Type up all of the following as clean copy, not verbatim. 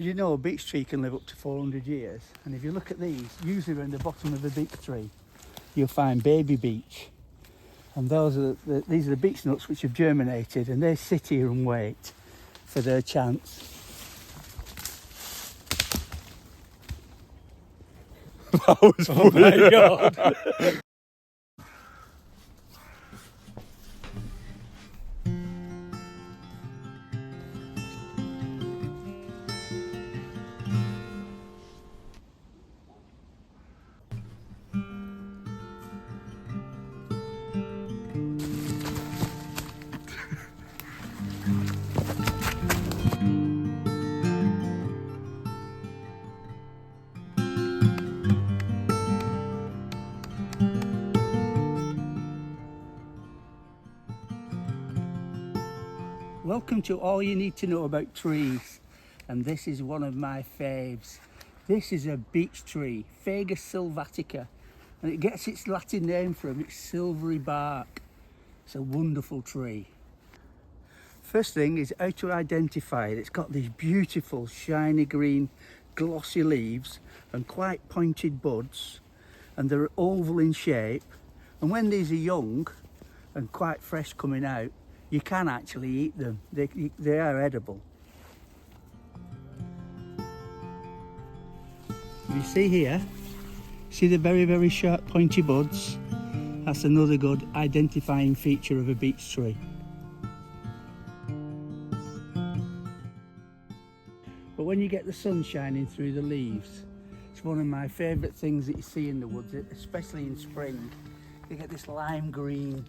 You know, a beech tree can live up to 400 years, and if you look at these, usually around the bottom of a beech tree, you'll find baby beech, and these are the beech nuts which have germinated, and they sit here and wait for their chance. That was funny. Oh my God. Welcome to All You Need to Know About Trees, and this is one of my faves. This is a beech tree, Fagus sylvatica, and it gets its Latin name from its silvery bark. It's a wonderful tree. First thing is how to identify it. It's got these beautiful shiny green glossy leaves and quite pointed buds, and they're oval in shape, and when these are young and quite fresh coming out, you can actually eat them. They are edible. You see here, see the very, very sharp pointy buds? That's another good identifying feature of a beech tree. But when you get the sun shining through the leaves, it's one of my favourite things that you see in the woods, especially in spring. You get this lime green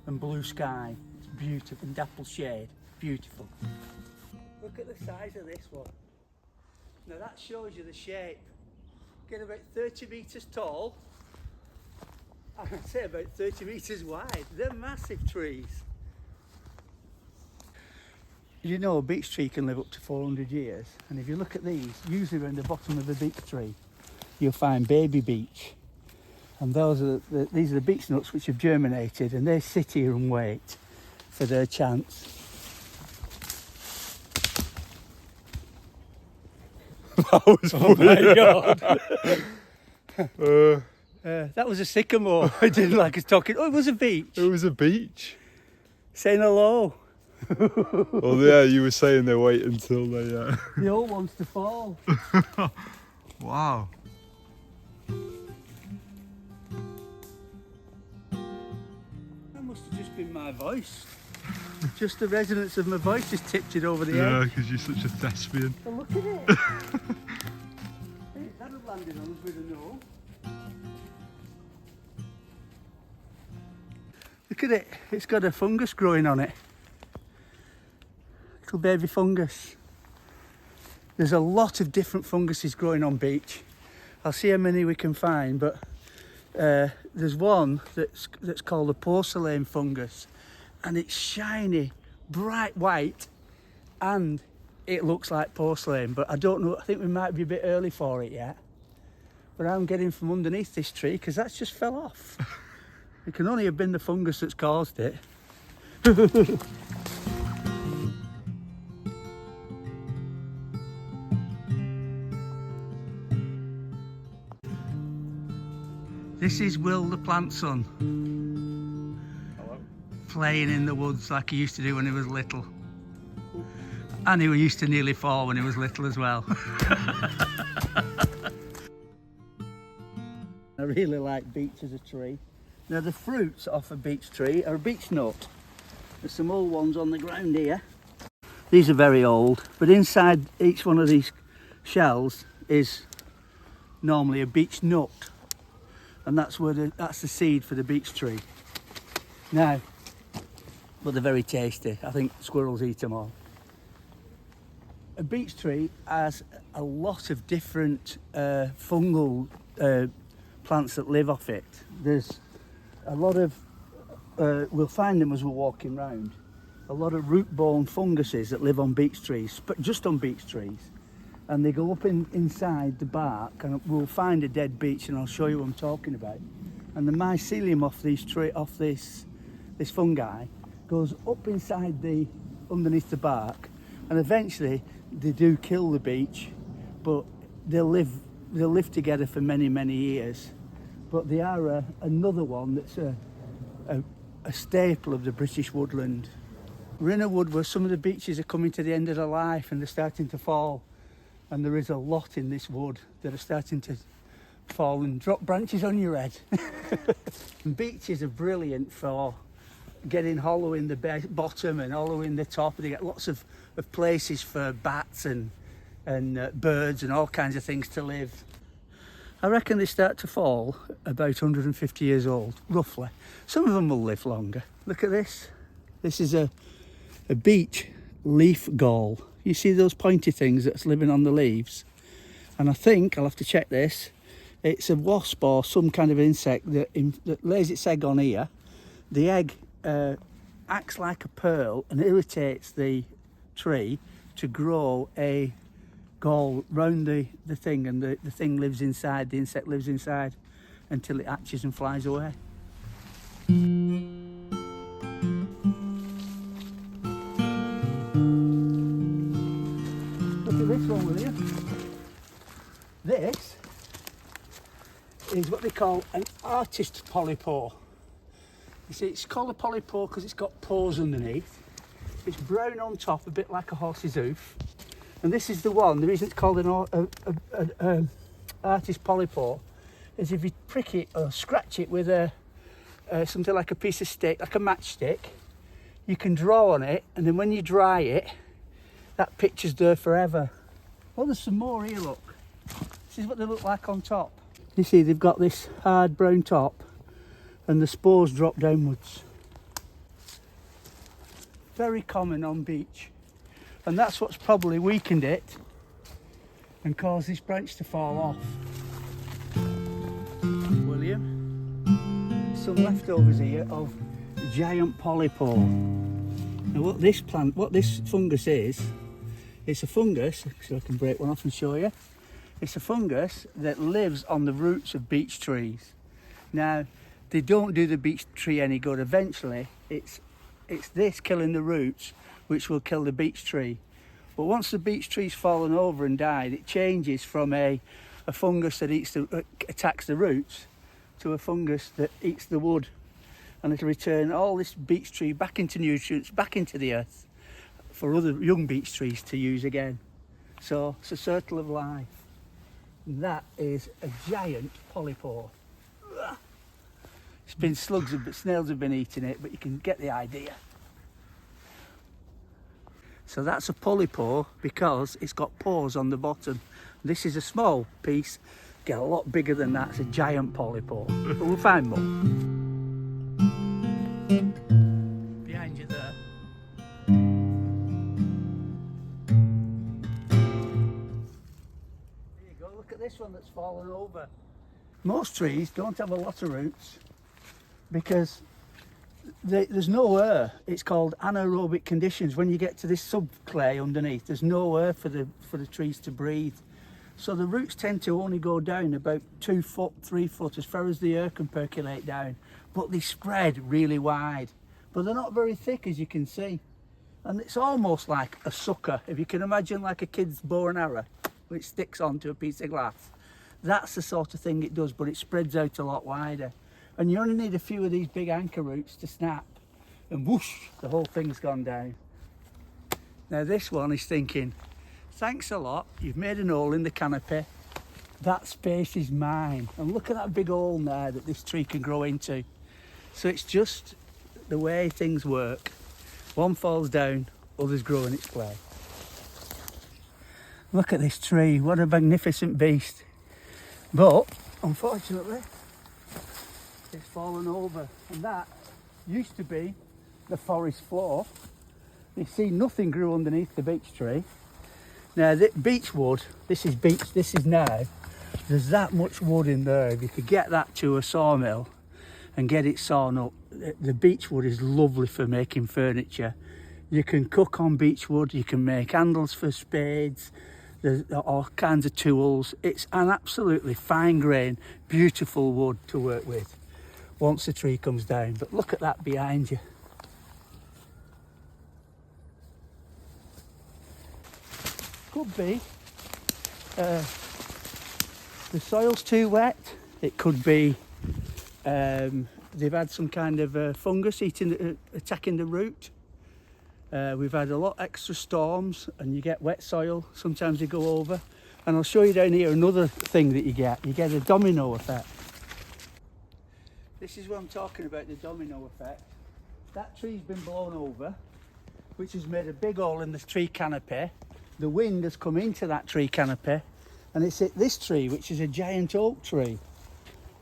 and blue sky. Beautiful, and dapple shade, beautiful. Look at the size of this one. Now that shows you the shape. Get about 30 metres tall, and I'd say about 30 metres wide. They're massive trees. You know, a beech tree can live up to 400 years, and if you look at these, usually around the bottom of a beech tree, you'll find baby beech, and these are the beech nuts which have germinated, and they sit here and wait for their chance. That was funny. Oh my God. That was a sycamore. I didn't like us talking. Oh, it was a beech. It was a beech. Saying hello. Well, yeah, you were saying they wait until they... The old ones to fall. Wow. That must have just been my voice. Just the resonance of my voice just tipped it over the Yeah, edge. because you're such a thespian. So look at it. Hey, that had landed on us with a no. Look at it. It's got a fungus growing on it. Little baby fungus. There's a lot of different funguses growing on beech. I'll see how many we can find, but there's one that's called a porcelain fungus, and it's shiny, bright white, and it looks like porcelain, but I don't know, I think we might be a bit early for it yet. But I'm getting from underneath this tree because that's just fell off. It can only have been the fungus that's caused it. This is Will The Plantson. Hello. Playing in the woods like he used to do when he was little. And he used to nearly fall when he was little as well. I really like beech as a tree. Now the fruits off a beech tree are a beech nut. There's some old ones on the ground here. These are very old, but inside each one of these shells is normally a beech nut. And that's that's the seed for the beech tree. Now, but they're very tasty. I think squirrels eat them all. A beech tree has a lot of different fungal plants that live off it. There's a lot of, we'll find them as we're walking round, a lot of root-borne funguses that live on beech trees, but just on beech trees. And they go up inside the bark, and we'll find a dead beech, and I'll show you what I'm talking about. And the mycelium off this fungi goes up inside underneath the bark, and eventually they do kill the beech, but they'll live together for many, many years. But they are another one that's a staple of the British woodland. We're in a wood where some of the beeches are coming to the end of their life and they're starting to fall. And there is a lot in this wood that are starting to fall and drop branches on your head. And beeches are brilliant for getting hollow in the bottom and hollow in the top. They get lots of places for bats and birds and all kinds of things to live. I reckon they start to fall about 150 years old, roughly. Some of them will live longer. Look at this. This is a beech leaf gall. You see those pointy things that's living on the leaves? And I think, I'll have to check this, it's a wasp or some kind of insect that lays its egg on here. The egg acts like a pearl and irritates the tree to grow a gall round the thing, and the thing lives inside, the insect lives inside until it hatches and flies away. Look at this one, will you? This is what they call an artist polypore. You see, it's called a polypore because it's got pores underneath. It's brown on top, a bit like a horse's hoof. And this is the one, the reason it's called an artist polypore is if you prick it or scratch it with something like a piece of stick, like a matchstick, you can draw on it, and then when you dry it, that picture's there forever. Well, there's some more here, look. This is what they look like on top. You see, they've got this hard brown top, and the spores drop downwards. Very common on beech. And that's what's probably weakened it and caused this branch to fall off. William, some leftovers here of giant polypore. Now what this fungus is, it's a fungus, so I can break one off and show you. It's a fungus that lives on the roots of beech trees. Now, they don't do the beech tree any good. Eventually, it's this killing the roots which will kill the beech tree. But once the beech tree's fallen over and died, it changes from a fungus that attacks the roots to a fungus that eats the wood. And it'll return all this beech tree back into nutrients, back into the earth for other young beech trees to use again. So it's a circle of life. And that is a giant polypore. It's been snails have been eating it, but you can get the idea. So that's a polypore because it's got pores on the bottom. This is a small piece, get a lot bigger than that. It's a giant polypore, but we'll find more. Behind you there. There you go, look at this one that's fallen over. Most trees don't have a lot of roots because there's no air. It's called anaerobic conditions. When you get to this subclay underneath, there's no air for the trees to breathe. So the roots tend to only go down about 2 foot, 3 foot, as far as the air can percolate down. But they spread really wide. But they're not very thick, as you can see. And it's almost like a sucker. If you can imagine like a kid's bow and arrow, which sticks onto a piece of glass. That's the sort of thing it does, but it spreads out a lot wider. And you only need a few of these big anchor roots to snap, and whoosh, the whole thing's gone down. Now this one is thinking, thanks a lot, you've made an hole in the canopy, that space is mine. And look at that big hole now that this tree can grow into. So it's just the way things work. One falls down, others grow in its place. Look at this tree, what a magnificent beast. But, unfortunately, it's fallen over, and that used to be the forest floor. You see, nothing grew underneath the beech tree. Now, the beech wood, this is beech, this is now, there's that much wood in there. If you could get that to a sawmill and get it sawn up, the beech wood is lovely for making furniture. You can cook on beech wood, you can make handles for spades, there's all kinds of tools. It's an absolutely fine grain, beautiful wood to work with once the tree comes down. But look at that behind you. Could be the soil's too wet. It could be they've had some kind of fungus attacking the root. We've had a lot extra storms and you get wet soil. Sometimes they go over. And I'll show you down here another thing that you get. You get a domino effect. This is what I'm talking about, the domino effect. That tree's been blown over, which has made a big hole in the tree canopy. The wind has come into that tree canopy and it's hit this tree, which is a giant oak tree.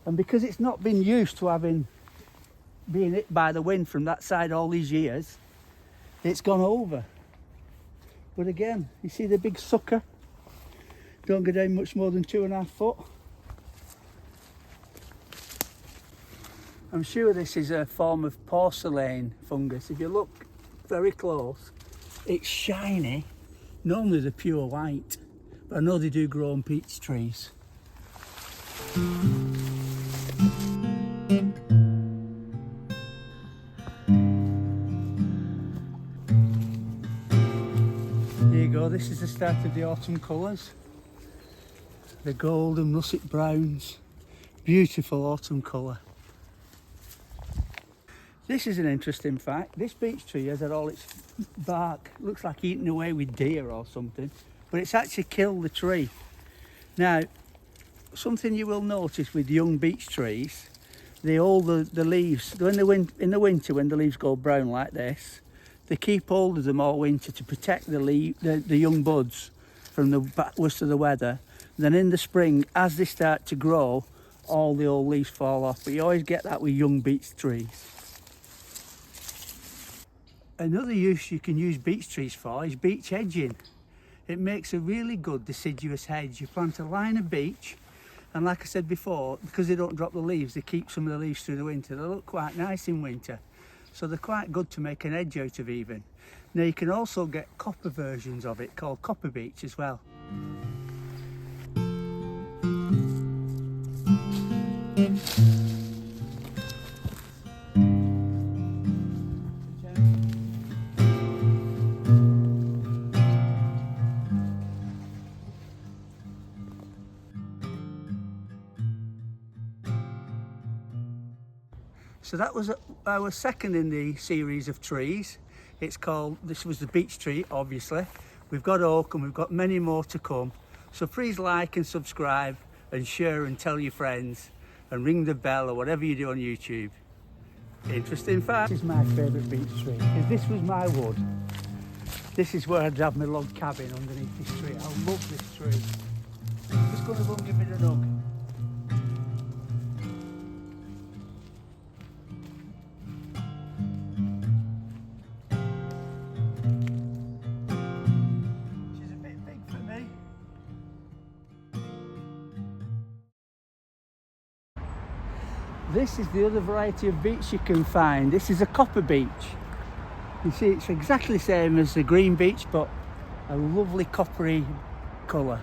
And because it's not been used to being hit by the wind from that side all these years, it's gone over. But again, you see the big sucker? Don't go down much more than 2.5 foot. I'm sure this is a form of porcelain fungus. If you look very close, it's shiny. Normally they're pure white, but I know they do grow on peach trees. Here you go, this is the start of the autumn colours. The golden russet browns, beautiful autumn colour. This is an interesting fact. This beech tree has had all its bark, looks like eaten away with deer or something, but it's actually killed the tree. Now, something you will notice with young beech trees, they hold the leaves, in the winter when the leaves go brown like this, they keep hold of them all winter to protect the young buds from the worst of the weather. Then in the spring, as they start to grow, all the old leaves fall off. But you always get that with young beech trees. Another use you can use beech trees for is beech hedging. It makes a really good deciduous hedge. You plant a line of beech, and like I said before, because they don't drop the leaves, they keep some of the leaves through the winter. They look quite nice in winter. So they're quite good to make an hedge out of even. Now you can also get copper versions of it called copper beech as well. So that was our second in the series of trees. This was the beech tree, obviously. We've got oak and we've got many more to come. So please like and subscribe and share and tell your friends and ring the bell or whatever you do on YouTube. Interesting fact. This is my favourite beech tree because this was my wood. This is where I'd have my log cabin underneath this tree. I love this tree. Just going to go and give it a hug. This is the other variety of beech you can find. This is a copper beech. You see, it's exactly the same as the green beech, but a lovely coppery colour.